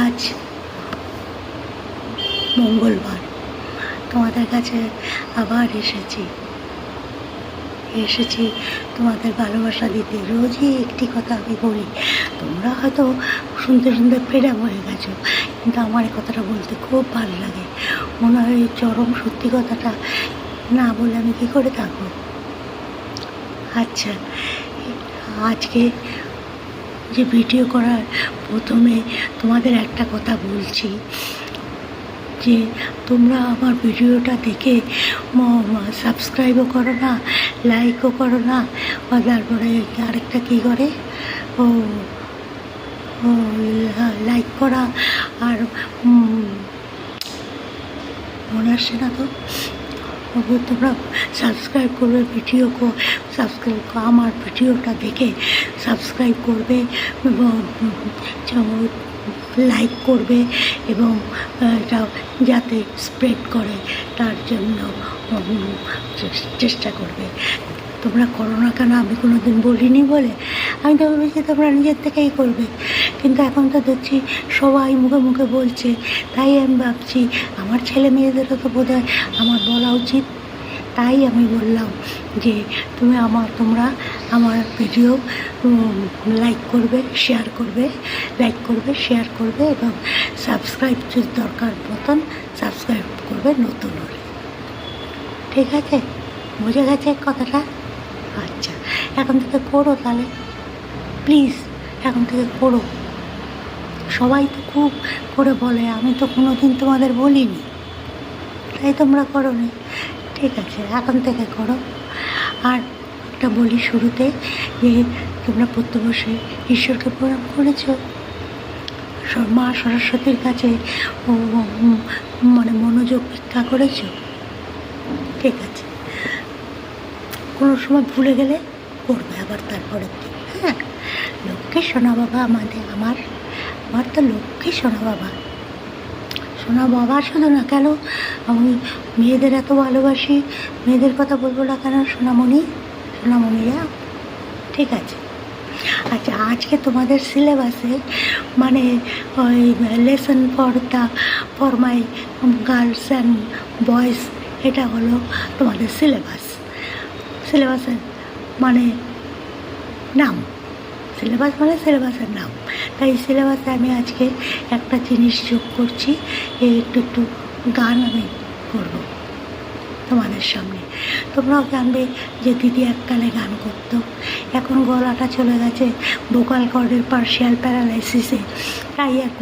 আজ মঙ্গলবার তোমাদের কাছে আবার এসেছি তোমাদের ভালোবাসা দিতে। রোজই একটি কথা আমি বলি, তোমরা হয়তো শুনতে শুনতে ফেরাম হয়ে গেছো, কিন্তু আমার এই কথাটা বলতে খুব ভালো লাগে। মনে হয় এই চরম সত্যি কথাটা না বলে আমি কী করে থাকবো। আচ্ছা, আজকে যে ভিডিও করার প্রথমে তোমাদের একটা কথা বলছি, যে তোমরা আমার ভিডিওটা দেখে সাবস্ক্রাইবও করো না, লাইকও করো না, তারপরে আরেকটা কী করে, ও লাইক করা আর মনে আসছে না তো, তোমরা সাবস্ক্রাইব করবে, আমার ভিডিওটা দেখে সাবস্ক্রাইব করবে, লাইক করবে এবং এটা যাতে স্প্রেড করে তার জন্য চেষ্টা করবে। তোমরা করো না কেন আমি কোনো দিন বলিনি বলে, আমি তো ভেবেছি তোমরা নিজের থেকেই করবে, কিন্তু এখন তো দেখছি সবাই মুখে মুখে বলছে, তাই আমি ভাবছি আমার ছেলে মেয়েদেরও তো বোধহয় আমার বলা উচিত। তাই আমি বললাম যে তোমরা আমার ভিডিও লাইক করবে, শেয়ার করবে এবং সাবস্ক্রাইব যদি দরকার মতন সাবস্ক্রাইব করবে নতুন হলে। ঠিক আছে, বুঝে গেছে কথাটা? আচ্ছা, এখন থেকে করো তাহলে, প্লিজ এখন থেকে করো। সবাই তো খুব করে বলে, আমি তো কোনো দিন তোমাদের বলিনি, তাই তোমরা করো নি। ঠিক আছে, এখন থেকে করো। আর একটা বলি শুরুতে, যে তোমরা প্রত্যেক বসে ঈশ্বরকে প্রণাম করেছো, মা সরস্বতীর কাছে মানে মনোযোগ ভিক্ষা করেছো। ঠিক আছে, কোনো সময় ভুলে গেলে করবে আবার তারপরের দিন। হ্যাঁ, লক্ষ্মী সোনা বাবা আমার তো লক্ষ্মী সোনা বাবা শুধু না, কেন আমি মেয়েদের এত ভালোবাসি, মেয়েদের কথা বলবো না কেন, সোনামণিরা। ঠিক আছে, আচ্ছা, আজকে তোমাদের সিলেবাসে মানে ওই lesson for my girls and boys, এটা হলো তোমাদের সিলেবাসের মানে নাম, সিলেবাসের নাম। তাই সিলেবাসে আমি আজকে একটা জিনিস যোগ করছি, একটু গান আমি করবো তোমাদের সামনে। তোমরাও জানবে যে দিদি এককালে গান করতো, এখন গলাটা চলে গেছে ভোকাল কর্ডের পার্শিয়াল প্যারালাইসিসে, তাই আর